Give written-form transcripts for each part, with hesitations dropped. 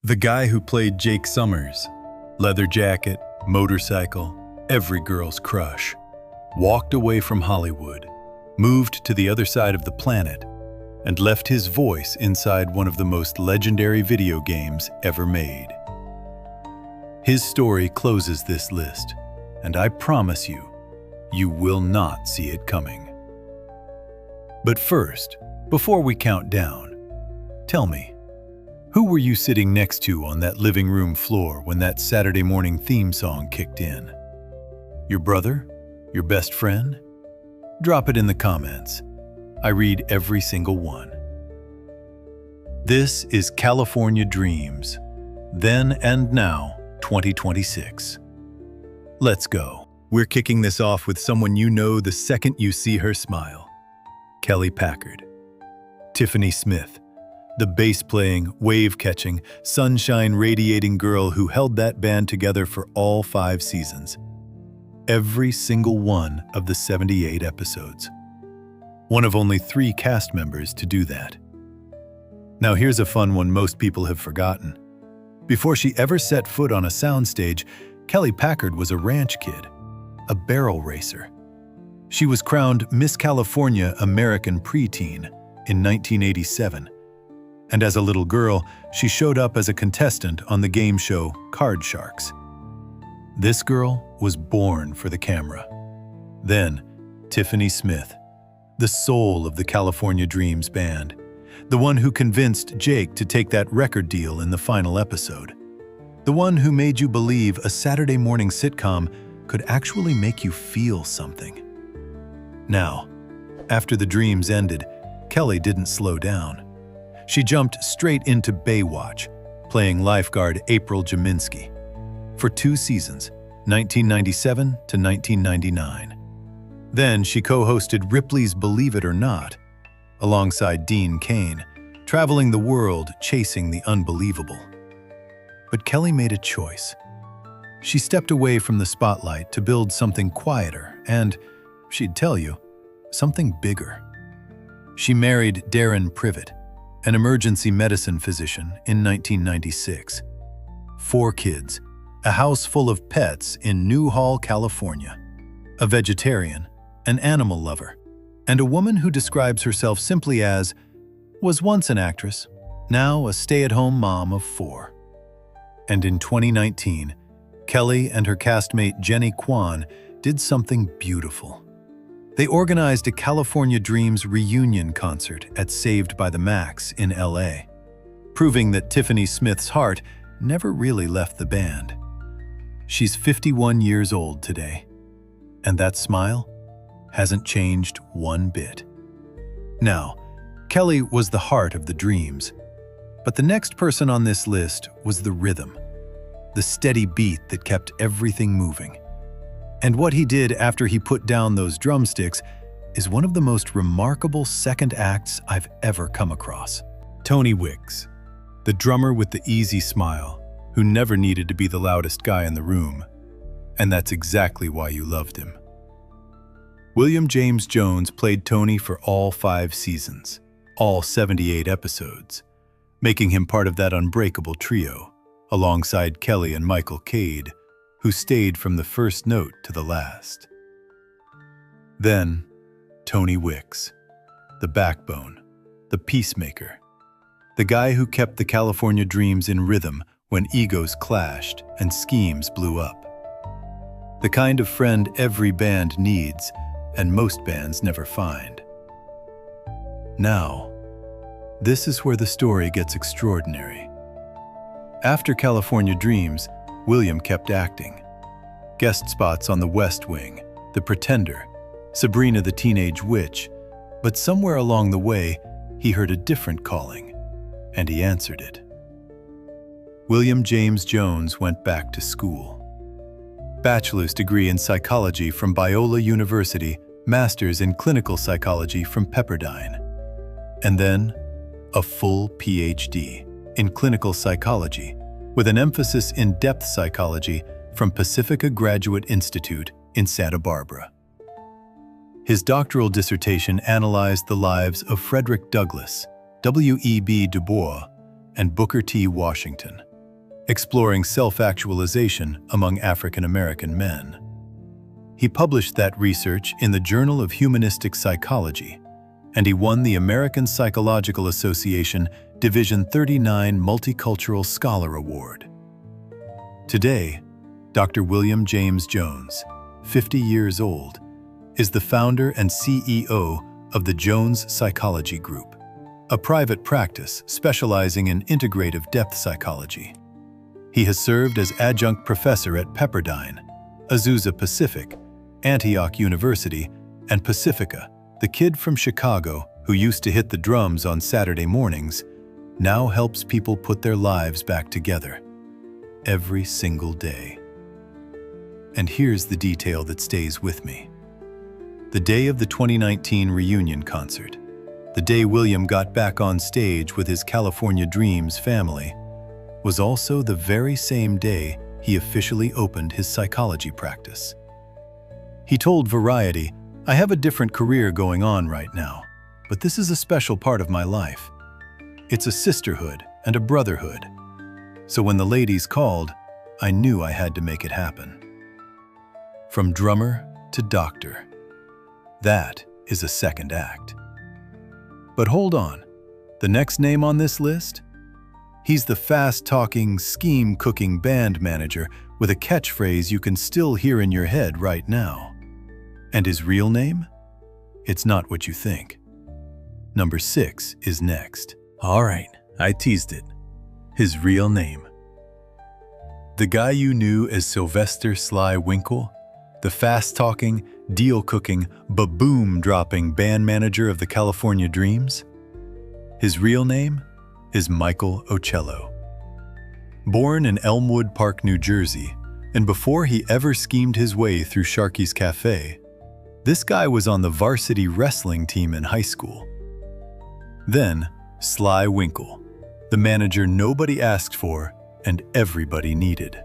The guy who played Jake Summers, leather jacket, motorcycle, every girl's crush, walked away from Hollywood, moved to the other side of the planet, and left his voice inside one of the most legendary video games ever made. His story closes this list, and I promise you, you will not see it coming. But first, before we count down, tell me, who were you sitting next to on that living room floor when that Saturday morning theme song kicked in? Your brother? Your best friend? Drop it in the comments. I read every single one. This is California Dreams, Then and Now 2026. Let's go. We're kicking this off with someone you know the second you see her smile. Kelly Packard. Tiffany Smith, the bass-playing, wave-catching, sunshine-radiating girl who held that band together for all 5 seasons. Every single one of the 78 episodes. One of only 3 cast members to do that. Now here's a fun one most people have forgotten. Before she ever set foot on a soundstage, Kelly Packard was a ranch kid, a barrel racer. She was crowned Miss California American Preteen in 1987. And as a little girl, she showed up as a contestant on the game show Card Sharks. This girl was born for the camera. Then, Tiffany Smith, the soul of the California Dreams band, the one who convinced Jake to take that record deal in the final episode, the one who made you believe a Saturday morning sitcom could actually make you feel something. Now, after the Dreams ended, Kelly didn't slow down. She jumped straight into Baywatch, playing lifeguard April Jaminski, for 2 seasons, 1997 to 1999. Then she co-hosted Ripley's Believe It or Not, alongside Dean Cain, traveling the world chasing the unbelievable. But Kelly made a choice. She stepped away from the spotlight to build something quieter and, she'd tell you, something bigger. She married Darren Privet, an emergency medicine physician, in 1996. 4 kids, a house full of pets in Newhall, California, a vegetarian, an animal lover, and a woman who describes herself simply as, was once an actress, now a stay-at-home mom of 4. And in 2019, Kelly and her castmate Jenny Kwan did something beautiful. They organized a California Dreams reunion concert at Saved by the Max in LA, proving that Tiffany Smith's heart never really left the band. She's 51 years old today, and that smile hasn't changed one bit. Now, Kelly was the heart of the Dreams, but the next person on this list was the rhythm, the steady beat that kept everything moving. And what he did after he put down those drumsticks is one of the most remarkable second acts I've ever come across. Tony Wicks, the drummer with the easy smile, who never needed to be the loudest guy in the room. And that's exactly why you loved him. William James Jones played Tony for all 5 seasons, all 78 episodes, making him part of that unbreakable trio, alongside Kelly and Michael Cade, who stayed from the first note to the last. Then, Tony Wicks, the backbone, the peacemaker, the guy who kept the California Dreams in rhythm when egos clashed and schemes blew up. The kind of friend every band needs and most bands never find. Now, this is where the story gets extraordinary. After California Dreams, William kept acting. Guest spots on The West Wing, The Pretender, Sabrina the Teenage Witch, but somewhere along the way, he heard a different calling, and he answered it. William James Jones went back to school. Bachelor's degree in psychology from Biola University, master's in clinical psychology from Pepperdine, and then a full PhD in clinical psychology with an emphasis in depth psychology from Pacifica Graduate Institute in Santa Barbara. His doctoral dissertation analyzed the lives of Frederick Douglass, W.E.B. Du Bois, and Booker T. Washington. exploring self-actualization among African American men. He published that research in the Journal of Humanistic Psychology, and he won the American Psychological Association Division 39 Multicultural Scholar Award. Today, Dr. William James Jones, 50 years old, is the founder and CEO of the Jones Psychology Group, a private practice specializing in integrative depth psychology. He has served as adjunct professor at Pepperdine, Azusa Pacific, Antioch University, and Pacifica. The kid from Chicago who used to hit the drums on Saturday mornings now helps people put their lives back together every single day. And here's the detail that stays with me. The day of the 2019 reunion concert, the day William got back on stage with his California Dreams family, was also the very same day he officially opened his psychology practice. He told Variety, "I have a different career going on right now, but this is a special part of my life. It's a sisterhood and a brotherhood. So when the ladies called, I knew I had to make it happen." From drummer to doctor. That is a second act. But hold on, the next name on this list? He's the fast-talking, scheme-cooking band manager with a catchphrase you can still hear in your head right now. And his real name? It's not what you think. Number 6 is next. All right, I teased it. His real name. The guy you knew as Sylvester Sly Winkle, the fast-talking, deal-cooking, ba-boom-dropping band manager of the California Dreams? His real name is Michael Ocello. Born in Elmwood Park, New Jersey, and before he ever schemed his way through Sharky's Cafe, this guy was on the varsity wrestling team in high school. Then, Sly Winkle, the manager nobody asked for and everybody needed.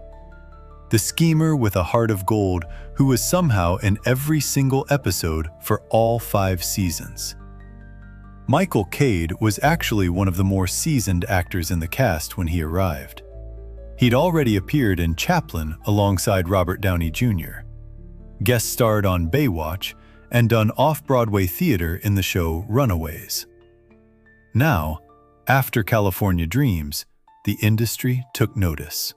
The schemer with a heart of gold who was somehow in every single episode for all 5 seasons. Michael Cade was actually one of the more seasoned actors in the cast when he arrived. He'd already appeared in Chaplin alongside Robert Downey Jr., guest starred on Baywatch, and done off-Broadway theater in the show Runaways. Now, after California Dreams, the industry took notice.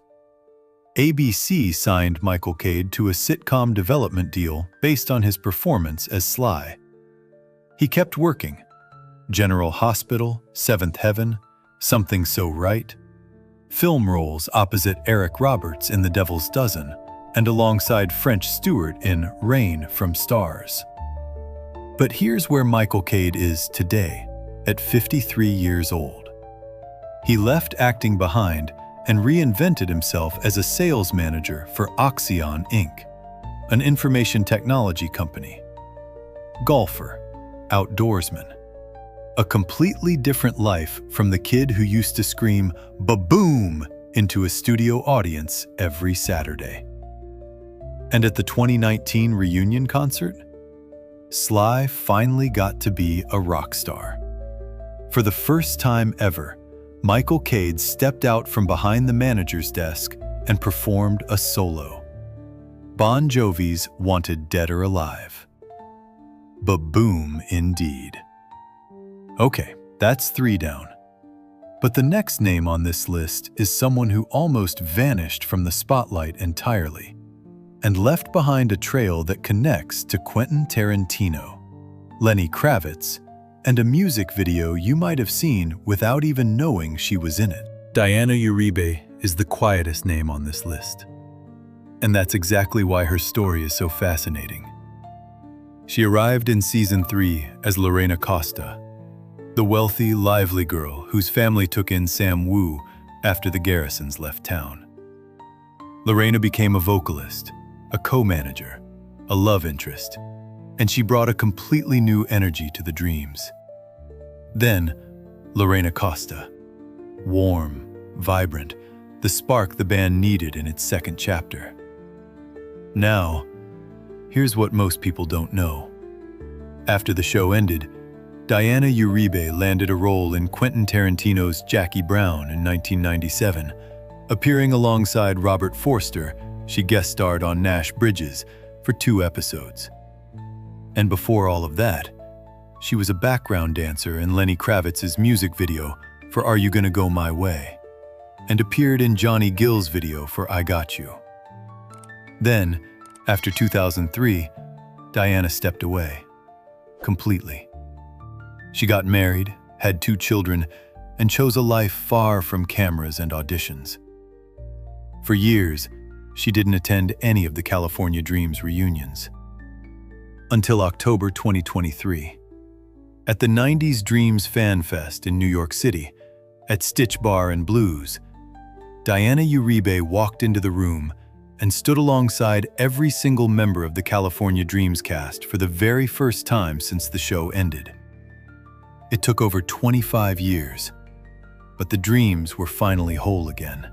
ABC signed Michael Cade to a sitcom development deal based on his performance as Sly. He kept working. General Hospital, Seventh Heaven, Something So Right, film roles opposite Eric Roberts in The Devil's Dozen, and alongside French Stewart in Rain from Stars. But here's where Michael Cade is today, at 53 years old. He left acting behind and reinvented himself as a sales manager for Oxyon Inc., an information technology company. Golfer, outdoorsman. A completely different life from the kid who used to scream "ba-boom" into a studio audience every Saturday. And at the 2019 reunion concert, Sly finally got to be a rock star. For the first time ever, Michael Cade stepped out from behind the manager's desk and performed a solo. Bon Jovi's Wanted Dead or Alive. Ba-boom indeed. Okay, that's 3 down. But the next name on this list is someone who almost vanished from the spotlight entirely and left behind a trail that connects to Quentin Tarantino, Lenny Kravitz, and a music video you might have seen without even knowing she was in it. Diana Uribe is the quietest name on this list. And that's exactly why her story is so fascinating. She arrived in season 3 as Lorena Costa, the wealthy, lively girl whose family took in Sam Wu after the Garrisons left town. Lorena became a vocalist, a co-manager, a love interest, and she brought a completely new energy to the Dreams. Then, Lorena Costa, warm, vibrant, the spark the band needed in its second chapter. Now, here's what most people don't know. After the show ended, Diana Uribe landed a role in Quentin Tarantino's Jackie Brown in 1997, Appearing alongside Robert Forster, she guest starred on Nash Bridges for 2 episodes. And before all of that, she was a background dancer in Lenny Kravitz's music video for Are You Gonna Go My Way, and appeared in Johnny Gill's video for I Got You. Then, after 2003, Diana stepped away, completely. She got married, had 2 children, and chose a life far from cameras and auditions. For years, she didn't attend any of the California Dreams reunions. Until October 2023. At the 90s Dreams Fan Fest in New York City, at Stitch Bar and Blues, Diana Uribe walked into the room and stood alongside every single member of the California Dreams cast for the very first time since the show ended. It took over 25 years, but the Dreams were finally whole again.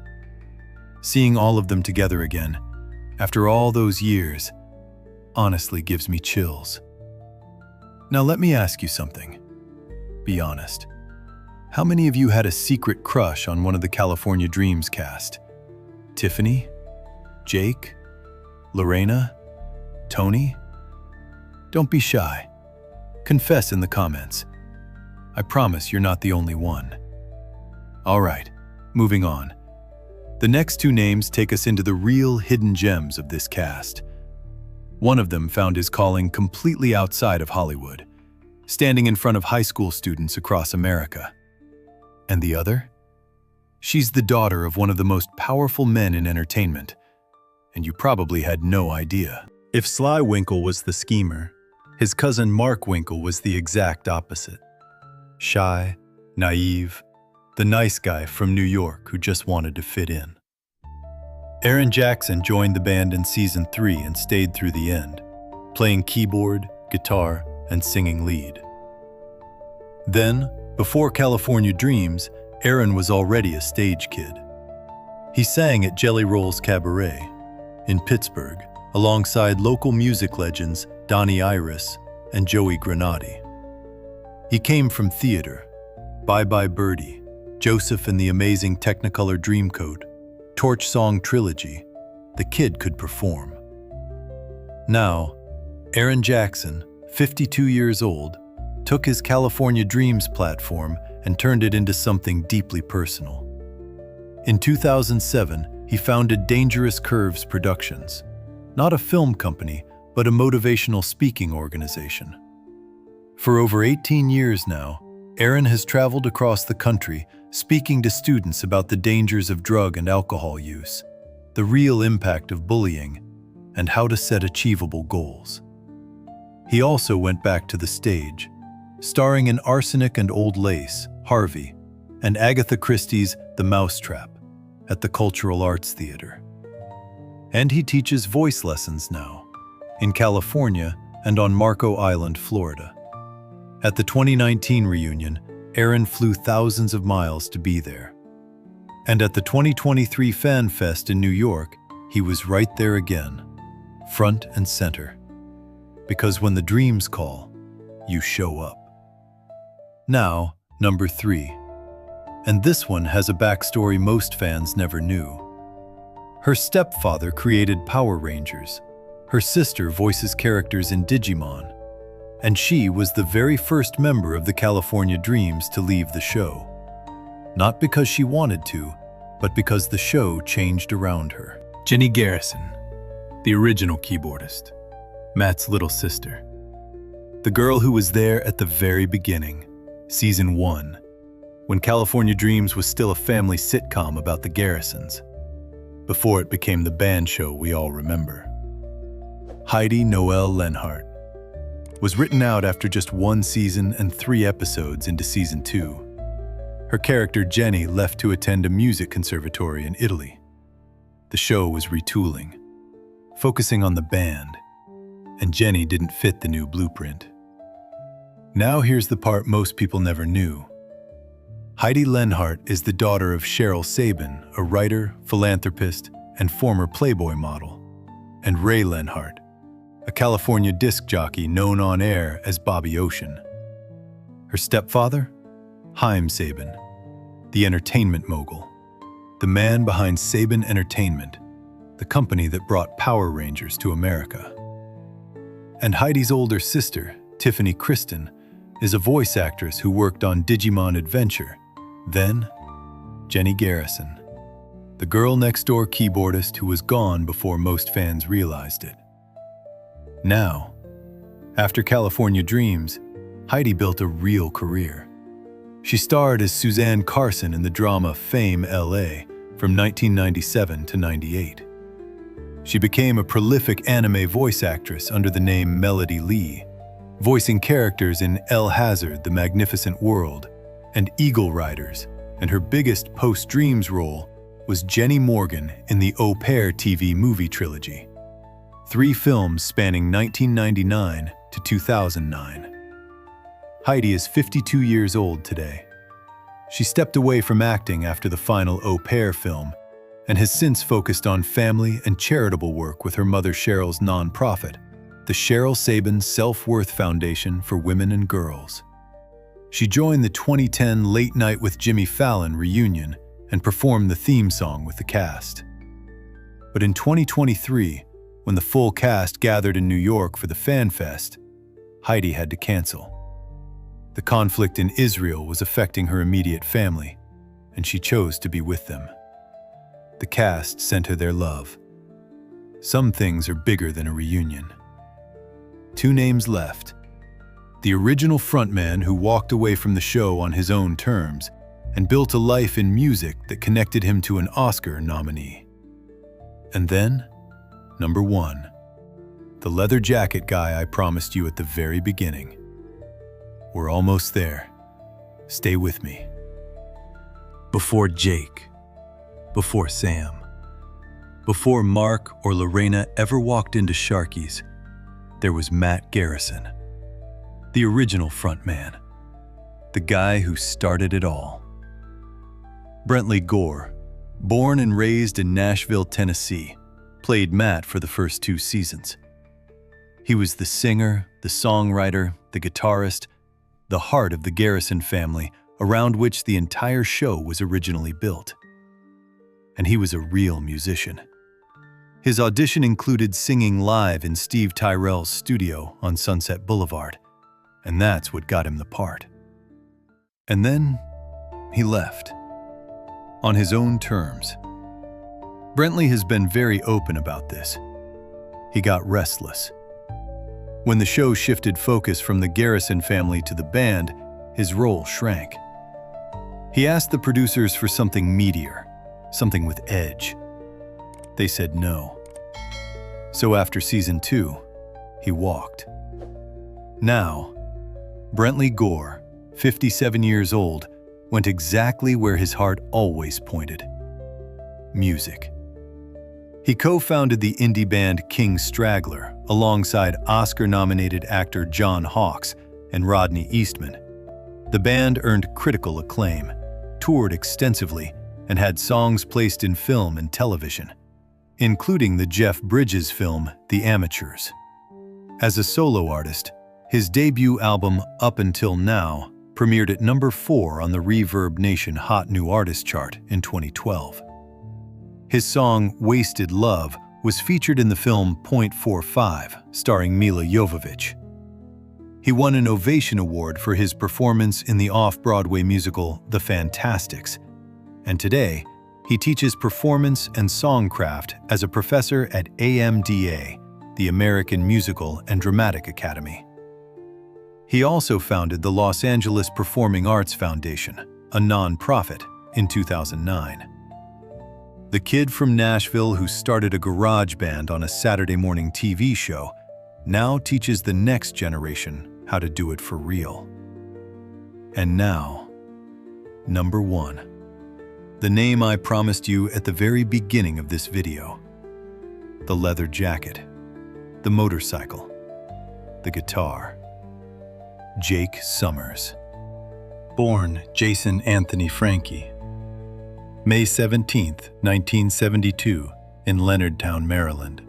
Seeing all of them together again, after all those years, honestly gives me chills. Now let me ask you something. Be honest. How many of you had a secret crush on one of the California Dreams cast? Tiffany? Jake? Lorena? Tony? Don't be shy. Confess in the comments. I promise you're not the only one. All right, moving on. The next 2 names take us into the real hidden gems of this cast. One of them found his calling completely outside of Hollywood, standing in front of high school students across America. And the other? She's the daughter of one of the most powerful men in entertainment, and you probably had no idea. If Sly Winkle was the schemer, his cousin Mark Winkle was the exact opposite. Shy, naive, the nice guy from New York who just wanted to fit in. Aaron Jackson joined the band in season 3 and stayed through the end, playing keyboard, guitar, and singing lead. Then, before California Dreams, Aaron was already a stage kid. He sang at Jelly Roll's Cabaret in Pittsburgh alongside local music legends Donnie Iris and Joey Granati. He came from theater, Bye Bye Birdie, Joseph and the Amazing Technicolor Dreamcoat, Torch Song Trilogy. The kid could perform. Now, Aaron Jackson, 52 years old, took his California Dreams platform and turned it into something deeply personal. In 2007, he founded Dangerous Curves Productions, not a film company, but a motivational speaking organization. For over 18 years now, Aaron has traveled across the country speaking to students about the dangers of drug and alcohol use, the real impact of bullying, and how to set achievable goals. He also went back to the stage, starring in Arsenic and Old Lace, Harvey, and Agatha Christie's The Mousetrap at the Cultural Arts Theater. And he teaches voice lessons now, in California and on Marco Island, Florida. At the 2019 reunion, Aaron flew thousands of miles to be there. And at the 2023 Fan Fest in New York, he was right there again, front and center. Because when the dreams call, you show up. Now, number 3. And this one has a backstory most fans never knew. Her stepfather created Power Rangers. Her sister voices characters in Digimon. And she was the very first member of the California Dreams to leave the show. Not because she wanted to, but because the show changed around her. Jenny Garrison, the original keyboardist, Matt's little sister. The girl who was there at the very beginning, season 1, when California Dreams was still a family sitcom about the Garrisons, before it became the band show we all remember. Heidi Noelle Lenhart was written out after just 1 season and 3 episodes into season 2. Her character Jenny left to attend a music conservatory in Italy. The show was retooling, focusing on the band, and Jenny didn't fit the new blueprint. Now here's the part most people never knew. Heidi Lenhart is the daughter of Cheryl Sabin, a writer, philanthropist, and former Playboy model, and Ray Lenhart, a California disc jockey known on air as Bobby Ocean. Her stepfather? Haim Sabin, the entertainment mogul. the man behind Saban Entertainment, the company that brought Power Rangers to America. And Heidi's older sister, Tiffany Kristen, is a voice actress who worked on Digimon Adventure. Then, Jenny Garrison, the girl next door keyboardist who was gone before most fans realized it. Now, after California Dreams, Heidi built a real career. She starred as Suzanne Carson in the drama Fame L.A. from 1997 to 98. She became a prolific anime voice actress under the name Melody Lee, voicing characters in El Hazard: The Magnificent World and Eagle Riders, and her biggest post-Dreams role was Jenny Morgan in the Au Pair TV movie trilogy, 3 films spanning 1999 to 2009. Heidi is 52 years old today. She stepped away from acting after the final Au Pair film and has since focused on family and charitable work with her mother Cheryl's nonprofit, the Cheryl Saban Self-Worth Foundation for Women and Girls. She joined the 2010 Late Night with Jimmy Fallon reunion and performed the theme song with the cast. But in 2023, when the full cast gathered in New York for the Fan Fest, Heidi had to cancel. The conflict in Israel was affecting her immediate family, and she chose to be with them. The cast sent her their love. Some things are bigger than a reunion. 2 names left: the original frontman who walked away from the show on his own terms and built a life in music that connected him to an Oscar nominee. And then, number 1, the leather jacket guy I promised you at the very beginning. We're almost there. Stay with me. Before Jake, before Sam, before Mark or Lorena ever walked into Sharky's, there was Matt Garrison, the original frontman, the guy who started it all. Brentley Gore, born and raised in Nashville, Tennessee, played Matt for the first 2 seasons. He was the singer, the songwriter, the guitarist, the heart of the Garrison family around which the entire show was originally built. And he was a real musician. His audition included singing live in Steve Tyrell's studio on Sunset Boulevard, and that's what got him the part. And then he left, on his own terms. Brentley has been very open about this. He got restless. When the show shifted focus from the Garrison family to the band, his role shrank. He asked the producers for something meatier, something with edge. They said no. So after season 2, he walked. Now, Brentley Gore, 57 years old, went exactly where his heart always pointed: music. He co-founded the indie band King Straggler alongside Oscar-nominated actor John Hawkes and Rodney Eastman. The band earned critical acclaim, toured extensively, and had songs placed in film and television, including the Jeff Bridges film The Amateurs. As a solo artist, his debut album Up Until Now premiered at number 4 on the Reverb Nation Hot New Artist chart in 2012. His song Wasted Love was featured in the film .45, starring Mila Jovovich. He won an Ovation Award for his performance in the off-Broadway musical The Fantastics, and today he teaches performance and songcraft as a professor at AMDA, the American Musical and Dramatic Academy. He also founded the Los Angeles Performing Arts Foundation, a nonprofit, in 2009. The kid from Nashville who started a garage band on a Saturday morning TV show now teaches the next generation how to do it for real. And now, number 1. The name I promised you at the very beginning of this video. The leather jacket, the motorcycle, the guitar. Jake Summers. Born Jay Anthony Franke. May 17, 1972, in Leonardtown, Maryland.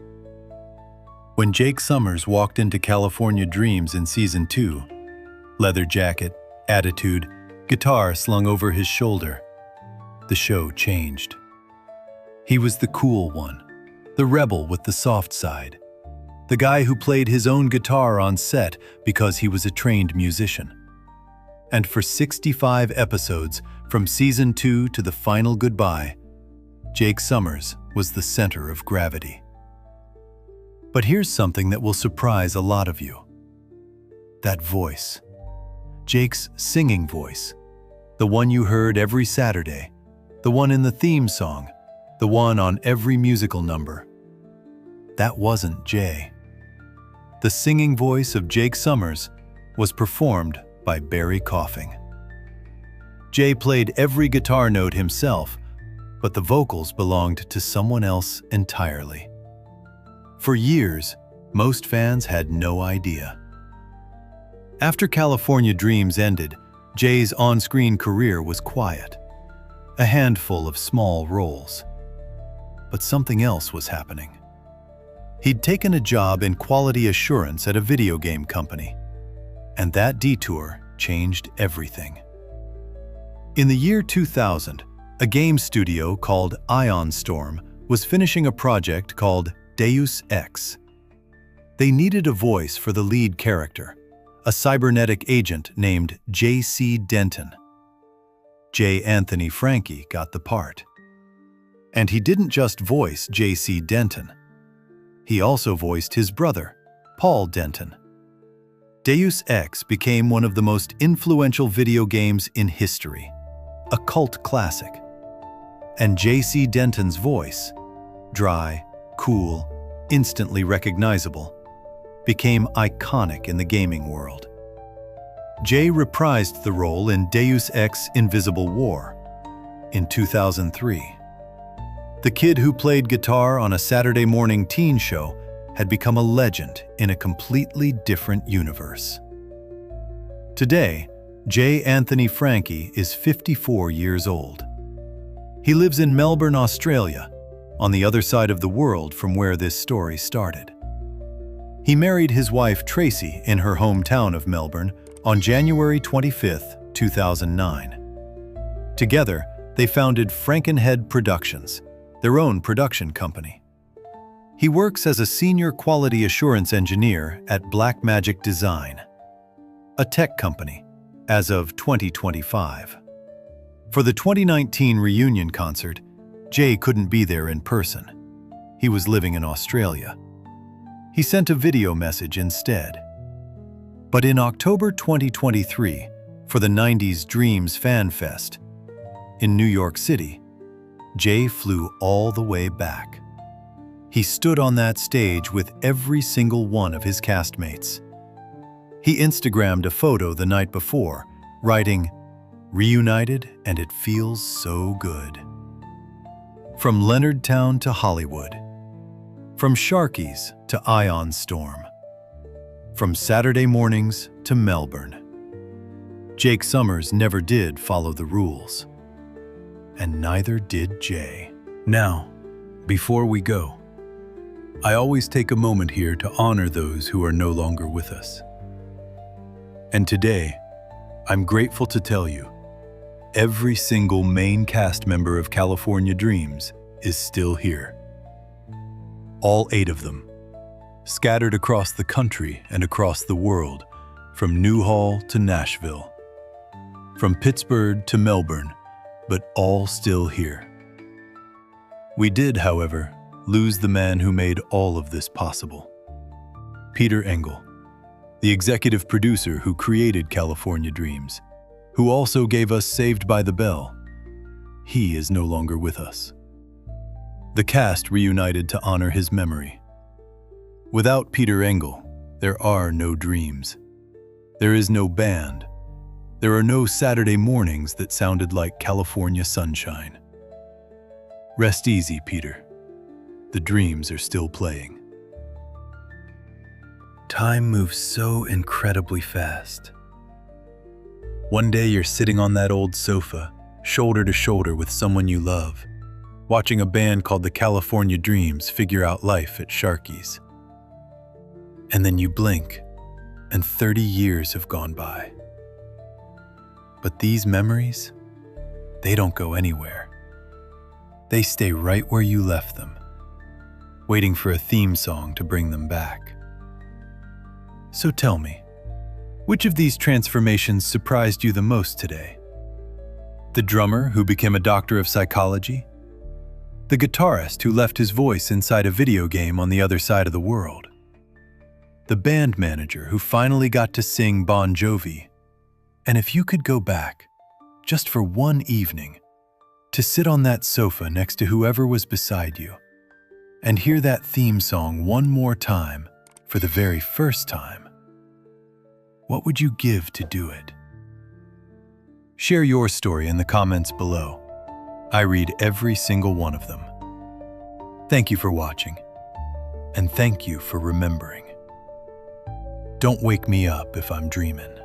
When Jake Summers walked into California Dreams in Season 2, leather jacket, attitude, guitar slung over his shoulder, the show changed. He was the cool one, the rebel with the soft side, the guy who played his own guitar on set because he was a trained musician. And for 65 episodes, from season 2 to the final goodbye, Jake Summers was the center of gravity. But here's something that will surprise a lot of you. That voice. Jake's singing voice. The one you heard every Saturday. The one in the theme song. The one on every musical number. That wasn't Jay. The singing voice of Jake Summers was performed by Barry Coughing. Jay played every guitar note himself, but the vocals belonged to someone else entirely. For years, most fans had no idea. After California Dreams ended, Jay's on-screen career was quiet. A handful of small roles. But something else was happening. He'd taken a job in quality assurance at a video game company, and that detour changed everything. In the year 2000, a game studio called Ion Storm was finishing a project called Deus Ex. They needed a voice for the lead character, a cybernetic agent named J.C. Denton. Jay Anthony Franke got the part. And he didn't just voice J.C. Denton. He also voiced his brother, Paul Denton. Deus Ex became one of the most influential video games in history, a cult classic. And J.C. Denton's voice, dry, cool, instantly recognizable, became iconic in the gaming world. Jay reprised the role in Deus Ex Invisible War in 2003. The kid who played guitar on a Saturday morning teen show had become a legend in a completely different universe. Today, Jay Anthony Franke is 54 years old. He lives in Melbourne, Australia, on the other side of the world from where this story started. He married his wife Tracy in her hometown of Melbourne on January 25, 2009. Together, they founded Frankenhead Productions, their own production company. He works as a senior quality assurance engineer at Blackmagic Design, a tech company, as of 2025. For the 2019 reunion concert, Jay couldn't be there in person. He was living in Australia. He sent a video message instead. But in October 2023, for the 90s Dreams Fan Fest in New York City, Jay flew all the way back. He stood on that stage with every single one of his castmates. He Instagrammed a photo the night before, writing, "Reunited and it feels so good." From Lenhart Town to Hollywood. From Sharkies to Ion Storm. From Saturday mornings to Melbourne. Jake Summers never did follow the rules. And neither did Jay. Now, before we go, I always take a moment here to honor those who are no longer with us. And today, I'm grateful to tell you, every single main cast member of California Dreams is still here. All 8 of them, scattered across the country and across the world, from Newhall to Nashville, from Pittsburgh to Melbourne, but all still here. We did, however, lose the man who made all of this possible. Peter Engel, the executive producer who created California Dreams, who also gave us Saved by the Bell. He is no longer with us. The cast reunited to honor his memory. Without Peter Engel, there are no dreams. There is no band. There are no Saturday mornings that sounded like California sunshine. Rest easy, Peter. The dreams are still playing. Time moves so incredibly fast. One day you're sitting on that old sofa, shoulder to shoulder with someone you love, watching a band called the California Dreams figure out life at Sharkies. And then you blink, and 30 years have gone by. But these memories, they don't go anywhere. they stay right where you left them, waiting for a theme song to bring them back. So tell me, which of these transformations surprised you the most today? The drummer who became a doctor of psychology? The guitarist who left his voice inside a video game on the other side of the world? The band manager who finally got to sing Bon Jovi? And if you could go back, just for one evening, to sit on that sofa next to whoever was beside you, and hear that theme song one more time for the very first time, what would you give to do it? Share your story in the comments below. I read every single one of them. Thank you for watching, and thank you for remembering. Don't wake me up if I'm dreaming.